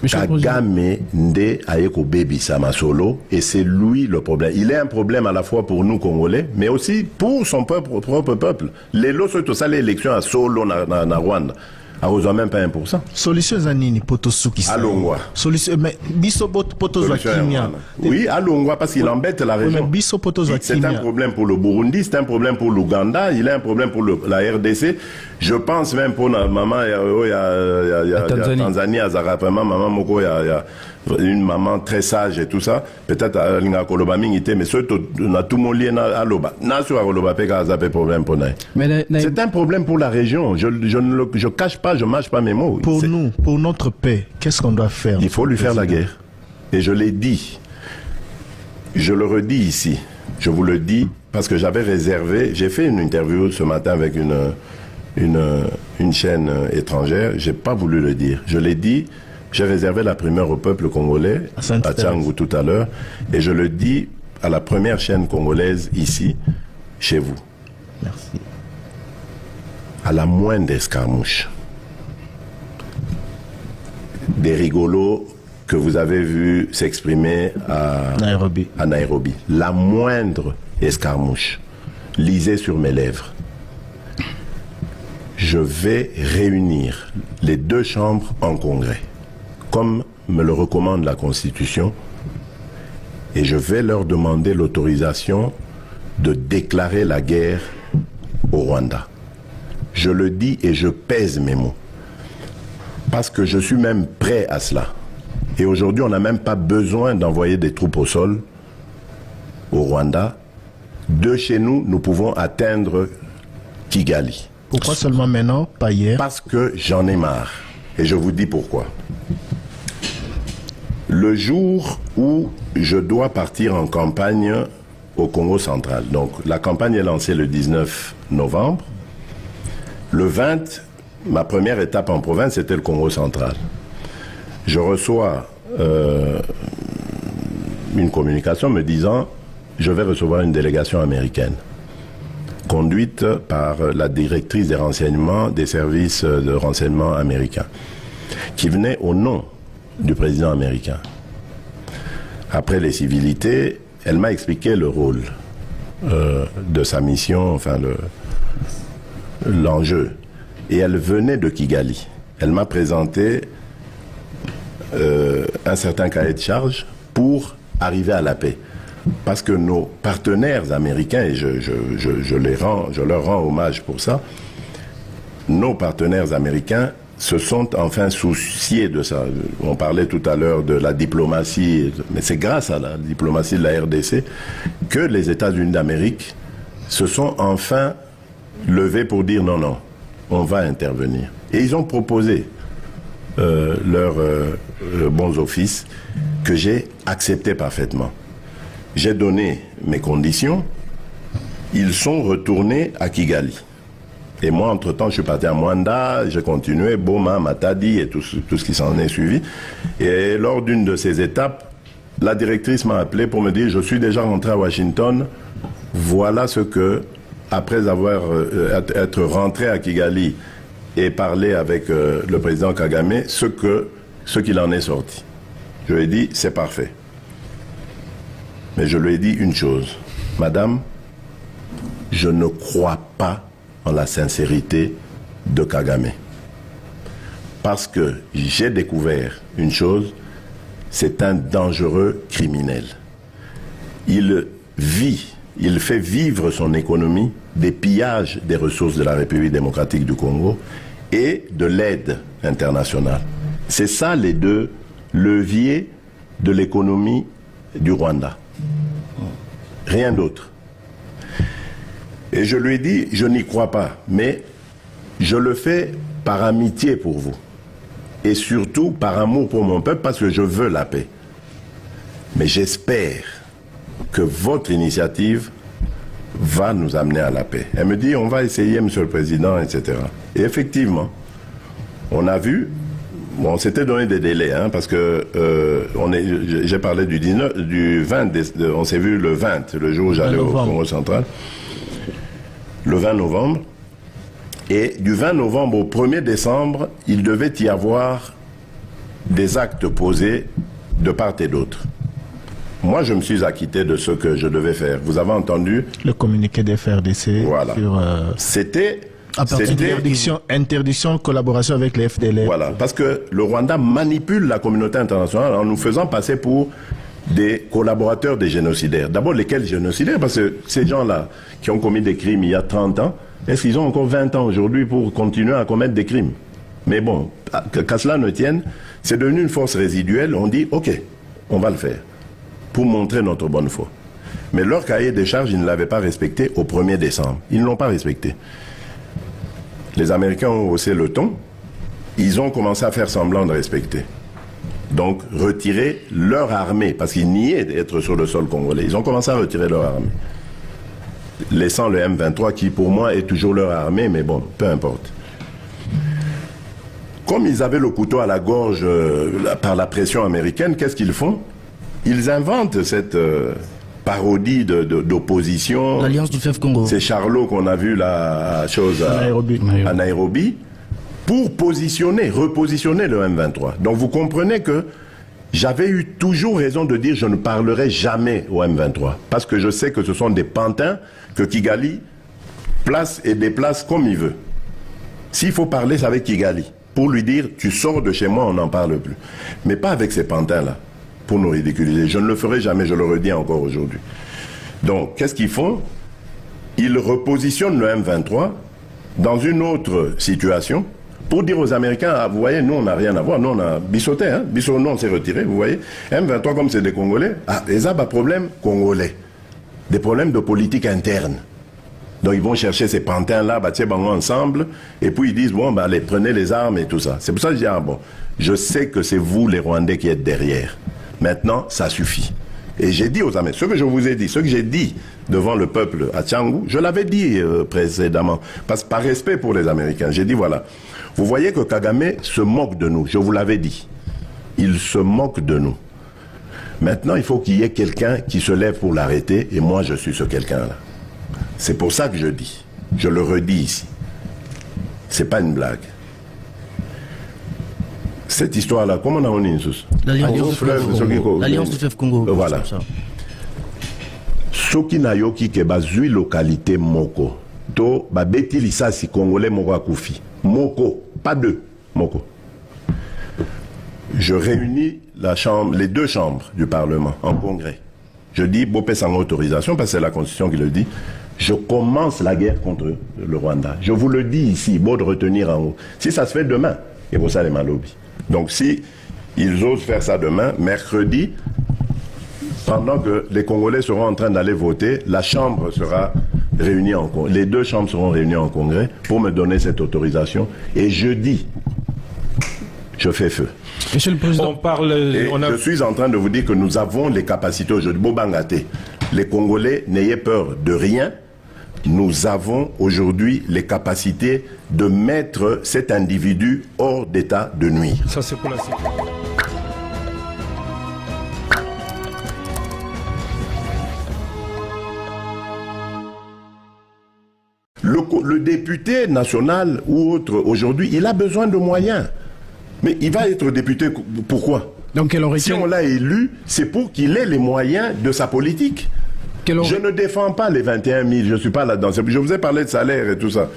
Kagame Nde Ayeko Baby Samasolo, et c'est lui le problème. Il est un problème à la fois pour nous Congolais, mais aussi pour son propre peuple. Les lots sont ça l'élection à Solo na Rwanda. A même pas 1%. Solution Zanini Potosuki. Alongwa. Solution mais biso Potozo Kimia. Oui, Alongwa parce qu'il embête la région. Biso Potozo C'est un problème pour le Burundi, c'est un problème pour l'Ouganda, il est un problème pour la RDC. Je pense même pour maman il y a Tanzanie Azarapema maman moko il y a une maman très sage et tout ça. Peut-être linga koloba mingité mais surtout na tout mon lien na aloba. Na sur aloba peka azapé problème pour naï. C'est un problème pour la région. Je cache pas, je mâche pas mes mots. Pour nous, pour notre paix, qu'est-ce qu'on doit faire? Il faut lui faire la guerre. Et je l'ai dit. Je le redis ici. Je vous le dis parce que j'avais réservé. J'ai fait une interview ce matin avec une chaîne étrangère. J'ai pas voulu le dire. Je l'ai dit. J'ai réservé la primeur au peuple congolais à Tchangou tout à l'heure. Et je le dis à la première chaîne congolaise ici, chez vous. Merci. À la moindre escarmouche, des rigolos que vous avez vus s'exprimer à Nairobi. La moindre escarmouche, lisez sur mes lèvres. Je vais réunir les deux chambres en congrès, comme me le recommande la Constitution, et je vais leur demander l'autorisation de déclarer la guerre au Rwanda. Je le dis et je pèse mes mots. Parce que je suis même prêt à cela. Et aujourd'hui, on n'a même pas besoin d'envoyer des troupes au sol au Rwanda. De chez nous, nous pouvons atteindre Kigali. Pourquoi seulement maintenant, pas hier? Parce que j'en ai marre. Et je vous dis pourquoi. Le jour où je dois partir en campagne au Congo central, donc la campagne est lancée le 19 novembre, le 20, ma première étape en province, c'était le Congo central. Je reçois une communication me disant « Je vais recevoir une délégation américaine » conduite par la directrice des renseignements des services de renseignement américains, qui venait au nom du président américain. Après les civilités, elle m'a expliqué le rôle de sa mission, enfin l'enjeu. Et elle venait de Kigali. Elle m'a présenté un certain cahier de charge pour arriver à la paix. Parce que nos partenaires américains, et je leur rends hommage pour ça, nos partenaires américains se sont enfin souciés de ça. On parlait tout à l'heure de la diplomatie, mais c'est grâce à la diplomatie de la RDC que les États-Unis d'Amérique se sont enfin levés pour dire non, non, on va intervenir. Et ils ont proposé leurs bons offices que j'ai accepté parfaitement. J'ai donné mes conditions, ils sont retournés à Kigali. Et moi, entre-temps, je suis parti à Mwanda, j'ai continué, Boma, Matadi et tout ce qui s'en est suivi. Et lors d'une de ces étapes, la directrice m'a appelé pour me dire « Je suis déjà rentré à Washington, voilà ce que, après avoir être rentré à Kigali et parlé avec le président Kagame, ce qu'il en est sorti. » Je lui ai dit « C'est parfait. » Mais je lui ai dit une chose, « Madame, je ne crois pas en la sincérité de Kagame. Parce que j'ai découvert une chose, c'est un dangereux criminel. Il fait vivre son économie des pillages des ressources de la République démocratique du Congo et de l'aide internationale. C'est ça les deux leviers de l'économie du Rwanda. Rien d'autre. Et je lui ai dit, je n'y crois pas, mais je le fais par amitié pour vous. Et surtout par amour pour mon peuple, parce que je veux la paix. Mais j'espère que votre initiative va nous amener à la paix. Elle me dit, on va essayer, Monsieur le Président, etc. Et effectivement, on a vu, bon, on s'était donné des délais, hein, parce que j'ai parlé du 20, on s'est vu le 20, le jour où j'allais au Congo central. Le 20 novembre, et du 20 novembre au 1er décembre, il devait y avoir des actes posés de part et d'autre. Moi, je me suis acquitté de ce que je devais faire. Vous avez entendu le communiqué des FRDC voilà. sur... C'était... Interdiction de collaboration avec les FDLR. Voilà, parce que le Rwanda manipule la communauté internationale en nous faisant passer pour des collaborateurs des génocidaires. D'abord, lesquels génocidaires? Parce que ces gens-là qui ont commis des crimes il y a 30 ans, est-ce qu'ils ont encore 20 ans aujourd'hui pour continuer à commettre des crimes? Mais bon, qu'à cela ne tienne, c'est devenu une force résiduelle. On dit, OK, on va le faire, pour montrer notre bonne foi. Mais leur cahier des charges, ils ne l'avaient pas respecté au 1er décembre. Ils ne l'ont pas respecté. Les Américains ont haussé le ton. Ils ont commencé à faire semblant de respecter. Donc, retirer leur armée, parce qu'ils niaient d'être sur le sol congolais. Ils ont commencé à retirer leur armée. Laissant le M23, qui pour moi est toujours leur armée, mais bon, peu importe. Comme ils avaient le couteau à la gorge par la pression américaine, qu'est-ce qu'ils font? Ils inventent cette parodie d'opposition. L'Alliance du fleuve Congo. C'est Charlot qu'on a vu la chose à Nairobi, pour repositionner le M23. Donc vous comprenez que j'avais eu toujours raison de dire je ne parlerai jamais au M23. Parce que je sais que ce sont des pantins que Kigali place et déplace comme il veut. S'il faut parler, c'est avec Kigali. Pour lui dire, tu sors de chez moi, on n'en parle plus. Mais pas avec ces pantins-là, pour nous ridiculiser. Je ne le ferai jamais, je le redis encore aujourd'hui. Donc, qu'est-ce qu'ils font? Ils repositionnent le M23 dans une autre situation pour dire aux Américains, ah, vous voyez, nous, on n'a rien à voir. Nous, on a bissoté, hein. Bissot, nous, on s'est retiré, vous voyez. M23, comme c'est des Congolais, ah, les a des problèmes congolais. Des problèmes de politique interne. Donc ils vont chercher ces pantins-là, ensemble, et puis ils disent, bon, bah, allez, prenez les armes et tout ça. C'est pour ça que je dis, ah bon, je sais que c'est vous, les Rwandais, qui êtes derrière. Maintenant, ça suffit. Et j'ai dit aux Américains, ce que je vous ai dit, ce que j'ai dit devant le peuple à Tchangou, je l'avais dit précédemment, parce que par respect pour les Américains, j'ai dit, voilà, vous voyez que Kagame se moque de nous, je vous l'avais dit. Il se moque de nous. Maintenant, il faut qu'il y ait quelqu'un qui se lève pour l'arrêter, et moi, je suis ce quelqu'un-là. C'est pour ça que je dis, je le redis ici, c'est pas une blague. Cette histoire-là, comment on a dit l'Alliance du fleuve Congo. Voilà. Soki na yoki ke bazui localité moko, to babeti lisasi congolais moko akufi. Moko, pas deux, moko. Je réunis les deux chambres du Parlement en congrès. Je dis, Bopé sans autorisation, parce que c'est la Constitution qui le dit. Je commence la guerre contre le Rwanda. Je vous le dis ici, beau de retenir en haut. Si ça se fait demain, et pour ça les Malobi. Donc si ils osent faire ça demain, mercredi, pendant que les Congolais seront en train d'aller voter, la Chambre sera réunie en congrès. Les deux chambres seront réunies en congrès pour me donner cette autorisation. Et jeudi, je fais feu. Monsieur le Président, je suis en train de vous dire que nous avons les capacités aujourd'hui. Bobangate, les Congolais, n'ayez peur de rien. Nous avons aujourd'hui les capacités de mettre cet individu hors d'état de nuire. Ça, c'est pour la sécurité. Le député national ou autre aujourd'hui, il a besoin de moyens. Mais il va être député, pourquoi? Donc, si on l'a élu, c'est pour qu'il ait les moyens de sa politique. Je ne défends pas les 21 000, je ne suis pas là-dedans. Je vous ai parlé de salaire et tout ça.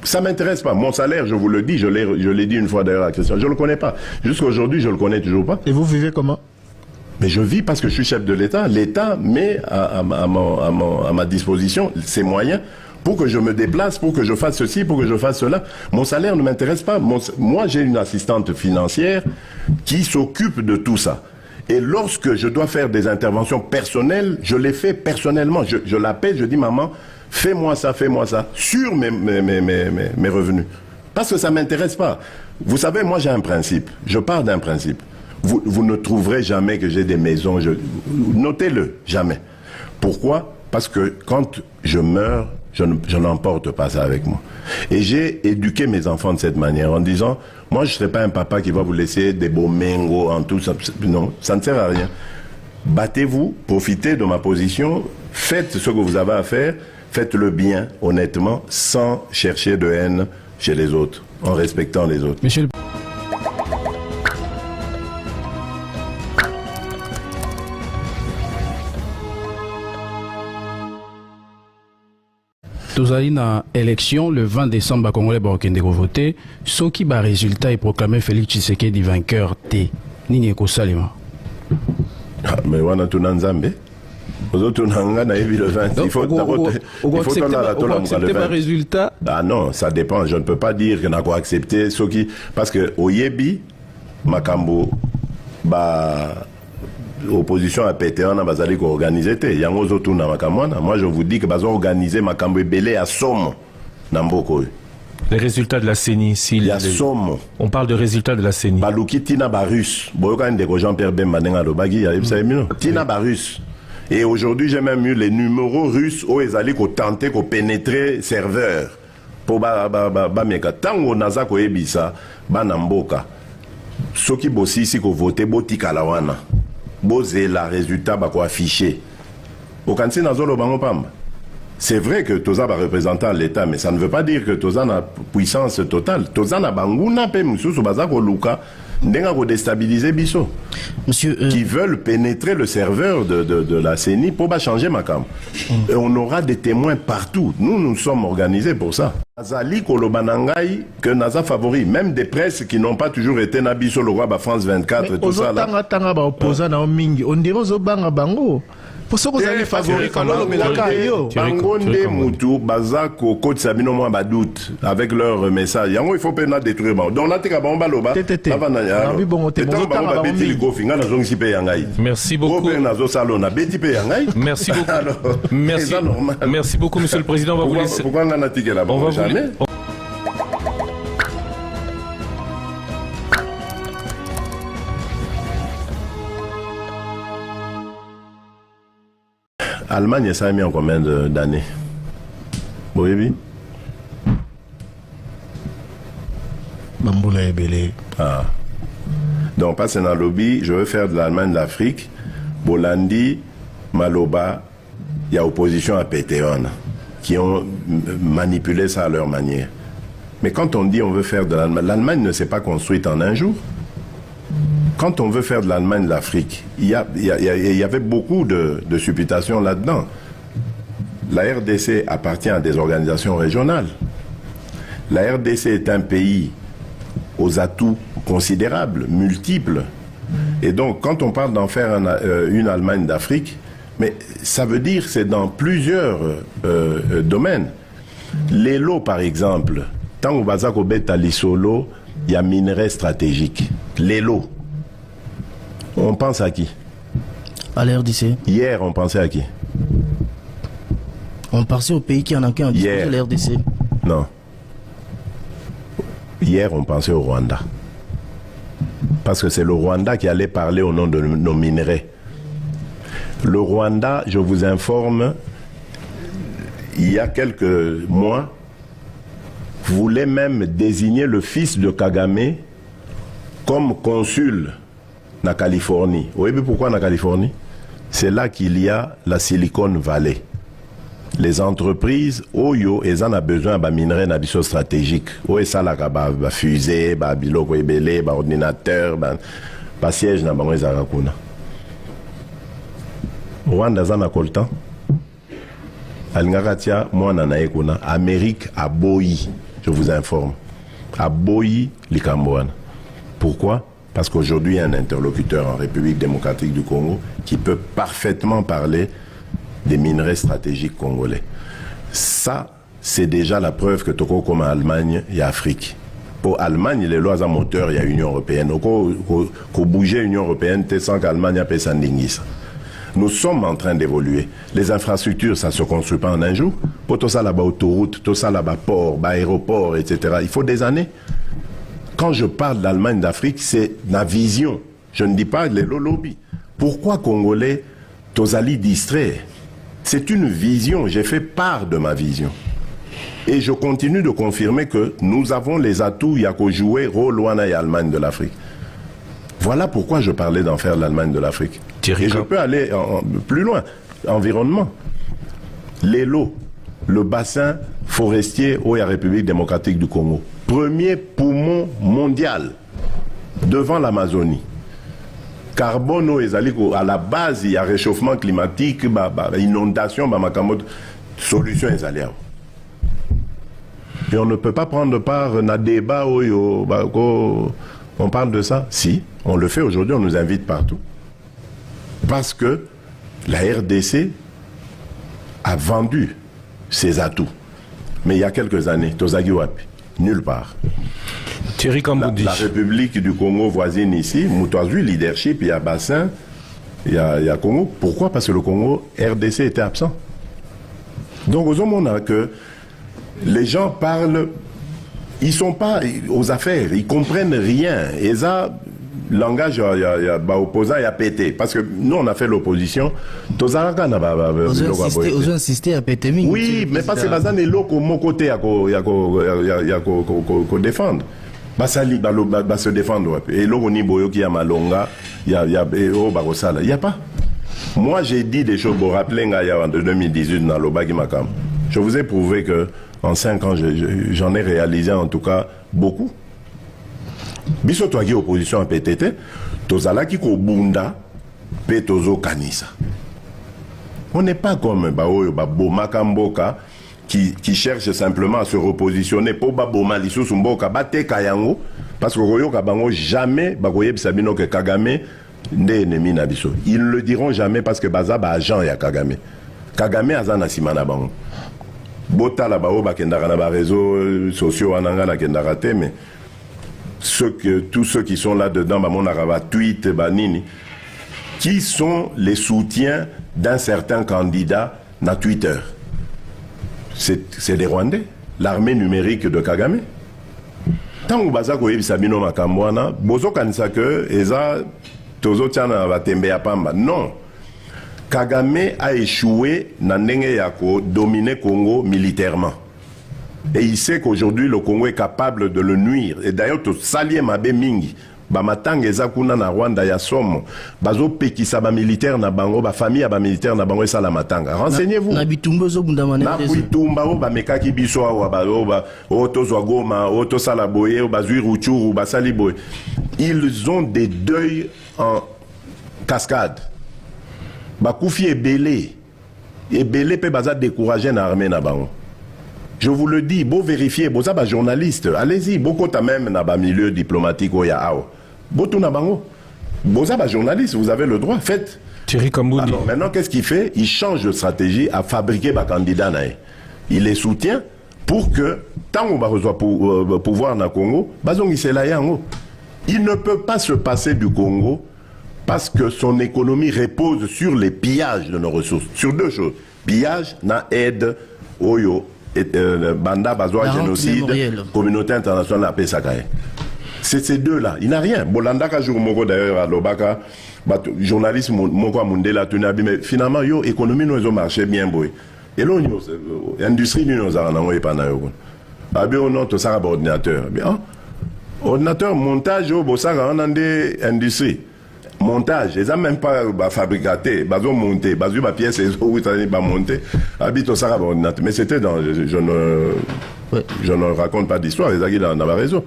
Ça ne m'intéresse pas. Mon salaire, je vous le dis, je l'ai dit une fois d'ailleurs à Christian, je ne le connais pas. Jusqu'à aujourd'hui, je ne le connais toujours pas. Et vous vivez comment? Mais je vis parce que je suis chef de l'État. L'État met à ma disposition ses moyens pour que je me déplace, pour que je fasse ceci, pour que je fasse cela. Mon salaire ne m'intéresse pas. Moi, j'ai une assistante financière qui s'occupe de tout ça. Et lorsque je dois faire des interventions personnelles, je les fais personnellement. Je l'appelle, je dis, maman, fais-moi ça, sur mes revenus. Parce que ça ne m'intéresse pas. Vous savez, moi j'ai un principe. Je pars d'un principe. Vous ne trouverez jamais que j'ai des maisons. Notez-le, jamais. Pourquoi? Parce que quand je meurs, je n'emporte pas ça avec moi. Et j'ai éduqué mes enfants de cette manière, en disant, moi je ne serai pas un papa qui va vous laisser des beaux mengos en tout ça. Non, ça ne sert à rien. Battez-vous, profitez de ma position, faites ce que vous avez à faire, faites-le bien, honnêtement, sans chercher de haine chez les autres, en respectant les autres. Monsieur Tozali na élection le 20 décembre, Congolais bakende ko voter. Ce qui ba résultat est proclamé Félix Tshisekedi vainqueur T. Nini eko salima. Mais wana tunanzambe. Aujourd'hui, le 20. Il faut accepter par résultat. Ah non, ça dépend. Je ne peux pas dire qu'on a quoi accepter ce qui, parce que au Yebi, Makambo, opposition à pété, on a basali ko organiser té. Yango zotu na makamwana. Moi, je vous dis que bazon organiser Makambo belé à Somme, Namboko. Les résultats de la CENI, s'il y a Somme. On parle de résultats de la CENI. Baluki Tina Barus. Boyoka ndeko Jean-Pierre Bemba nenga lobagi, Tina Barus. Et aujourd'hui, j'ai même eu les numéros russes où ils allaient tenter de pénétrer serveur. Pour meka. Tango naza ko ebisa, banamboka. Ceux qui bossi ici ko voter boti kalawana. Bosé la résultat ba ko affiché. Au kansi nazolo bango pamba. C'est vrai que Toza va représenter l'État, mais ça ne veut pas dire que Toza a puissance totale. Toza na banguna pe mususu bazako luka. Ndenga ko déstabiliser biso. Monsieur, qui veulent pénétrer le serveur de la CENI pour pas changer ma cam. Et on aura des témoins partout. Nous sommes organisés pour ça. Azali Kolobanangai que Naza favori, même des presses qui n'ont pas toujours été Nabiso le roi France 24 et tout ça là. On dirait aux bango. Pour ce que vous avez favori quand Bangonde Moutou, Bazako, Côte Sabino Moua Badout, avec leur message. Yango, il faut pas détruire. Donc, là, t'es bon baloba. Merci beaucoup. Merci beaucoup. Merci beaucoup, Monsieur le Président. On va vous laisser. Pourquoi on a tiqué là-bas? On va jamais. Allemagne, ça a mis en combien d'années? Oui. Bamboula et Belé. Ah. Donc, pas dans le lobby, je veux faire de l'Allemagne de l'Afrique. Bolandi, Maloba, il y a opposition à Pétéon qui ont manipulé ça à leur manière. Mais quand on dit on veut faire de l'Allemagne, l'Allemagne ne s'est pas construite en un jour. Quand on veut faire de l'Allemagne de l'Afrique, il y avait beaucoup de supputations là-dedans. La RDC appartient à des organisations régionales. La RDC est un pays aux atouts considérables, multiples. Et donc, quand on parle d'en faire une Allemagne d'Afrique, mais ça veut dire que c'est dans plusieurs domaines. Les lots, par exemple, tant au Bazako Beta Lissolo, il y a minerais stratégiques. Les lots. On pense à qui? À la RDC. Hier, on pensait à qui? On pensait au pays qui en a qu'un disposé de la RDC. Non. Hier, on pensait au Rwanda. Parce que c'est le Rwanda qui allait parler au nom de nos minerais. Le Rwanda, je vous informe, il y a quelques mois, voulait même désigner le fils de Kagame comme consul en Californie. Vous savez pourquoi en Californie? C'est là qu'il y a la Silicon Valley. Les entreprises, Oyo, elles en ont besoin de minerais nabiso stratégiques. Oyo, ça là, ba fusée, ba biloko ebele, ba ordinateur, ba siège na bango ezakuna. Rwanda zana koltan. Alingakatia, moi nana ekuna. Amérique a boyi, je vous informe. A boyi likamboana. Pourquoi? Parce qu'aujourd'hui, il y a un interlocuteur en République démocratique du Congo qui peut parfaitement parler des minerais stratégiques congolais. Ça, c'est déjà la preuve que Toko comme Allemagne et Afrique. Pour Allemagne, les lois à moteur, il y a l'Union européenne. Qu'on bouger l'Union européenne, sans qu'Allemagne a ça. Nous sommes en train d'évoluer. Les infrastructures, ça ne se construit pas en un jour. Pour tout ça là-bas, autoroute, tout ça là-bas, port, aéroport, etc. Il faut des années. Quand je parle d'Allemagne d'Afrique, c'est la vision. Je ne dis pas les lobbies. Pourquoi Congolais, Tozali distrait? C'est une vision. J'ai fait part de ma vision. Et je continue de confirmer que nous avons les atouts, il y a qu'à jouer rôle Wana et Allemagne de l'Afrique. Voilà pourquoi je parlais d'en faire l'Allemagne de l'Afrique. Et je peux aller plus loin. Environnement. Les lots, le bassin forestier où il y a la République démocratique du Congo. Premier poumon mondial devant l'Amazonie. Carbone, à la base, il y a réchauffement climatique, inondation, solution. Et on ne peut pas prendre part à un débat où on parle de ça. Si, on le fait aujourd'hui, on nous invite partout. Parce que la RDC a vendu ses atouts. Mais il y a quelques années, Tozagi Wapi, nulle part. Thierry Kamboudi. La République du Congo voisine ici, Moutouazui, leadership, il y a Bassin, il y a Congo. Pourquoi? Parce que le Congo, RDC était absent. Donc, aux hommes, on a que les gens parlent, ils ne sont pas aux affaires, ils ne comprennent rien. Et ça, le langage, il y a opposant, il y a pété. Parce que nous, on a fait l'opposition. Vous insistez à péter. Oui, mais parce que Bazan est là, mon côté, il y a défendre. Basali, se défendre. Et là, on y a qui a Malonga, il y a Barosala. Il n'y a pas. Moi, j'ai dit des choses, vous vous rappelez, en 2018, dans l'Obagi Makam. Je vous ai prouvé que en 5 ans, j'en ai réalisé en tout cas beaucoup. Biso toi qui opposition à PTT, tozala ki ko bunda, pe tozo kanisa. On n'est pas comme Boma Kamboka qui cherche simplement à se repositionner pour Baboma Lisusu Mboka, Bate Kayango, parce que Royo Kabango jamais, Bagoye Sabino que Kagame, n'est ennemi Nabiso. Ils ne le diront jamais parce que Baza ba agent ya Kagame. Kagame azana simana bango. Bota la bao bakendara na ba réseaux sociaux ananga na kendara te, mais tous ceux qui sont là-dedans, mon araba tweet, banini, qui sont les soutiens d'un certain candidat na Twitter. C'est des Rwandais, l'armée numérique de Kagame. Tant que baza ko yebisabino makambwana, bozo kanisa que eza tozo tiana va tembe ya pamba. Non. Kagame a échoué na ndenge ya ko dominer Congo militairement. Et il sait qu'aujourd'hui le Congo est capable de le nuire. Et d'ailleurs, to salie mabe mingi. Bamatang eza kuna na Rwanda ya somo. Bazo pekisa ba militaire na bango, ba famille ba militaire na bango esa la matanga. Renseignez-vous. Na bitumba zo bundamane. Na bitumba o ba mekaki biso wa ba o to Goma, o to Salaboye, o ba zui Ruchuru, ba Saliboye. Ils ont des deuils en cascade. Ba Koufi est belé. Et belé peut baza décourager na armée na bango. Je vous le dis, beau vérifier, beau ça, journaliste, allez-y, beaucoup t'as même dans le milieu diplomatique ou yao. Beau tout n'a bango. Beau ça, journaliste, vous avez le droit, faites. Thierry Kamboudi. Alors maintenant, qu'est-ce qu'il fait? Il change de stratégie à fabriquer des candidats. Il les soutient pour que, tant qu'on va recevoir pouvoir dans le Congo, il ne peut pas se passer du Congo parce que son économie repose sur les pillages de nos ressources. Sur deux choses. Pillage, na aide, oyo. Banda Bazoa génocide, communauté internationale appelle ça. C'est ces deux-là. Il n'a rien. Bolanda Kajurmoko d'ailleurs à Lobaka, journaliste Moko Mundela Tunabi, mais finalement, yo, économie nous a marché bien boy. Et là, l'industrie nous a rendu pas na yo. Abi on a tout ça ordinateur. Bien. Ordinateur montage au Bossara on a des industries. Montage, ils n'ont même pas fabriqué, ils ont monté, ils ont pièce, ils ont monté, mais c'était dans, je ne raconte pas d'histoire, les Aguilas en avaient raison.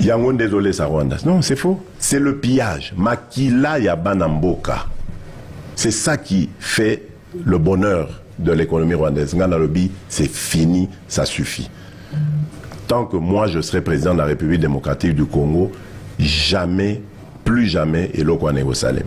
Il y a un désolé, ça Rwanda. Non, c'est faux. C'est le pillage. Makila Yabanamboka. C'est ça qui fait le bonheur de l'économie rwandaise. C'est fini, ça suffit. Tant que moi je serai président de la République démocratique du Congo, jamais, plus jamais, et l'eau qu'on est au Salem.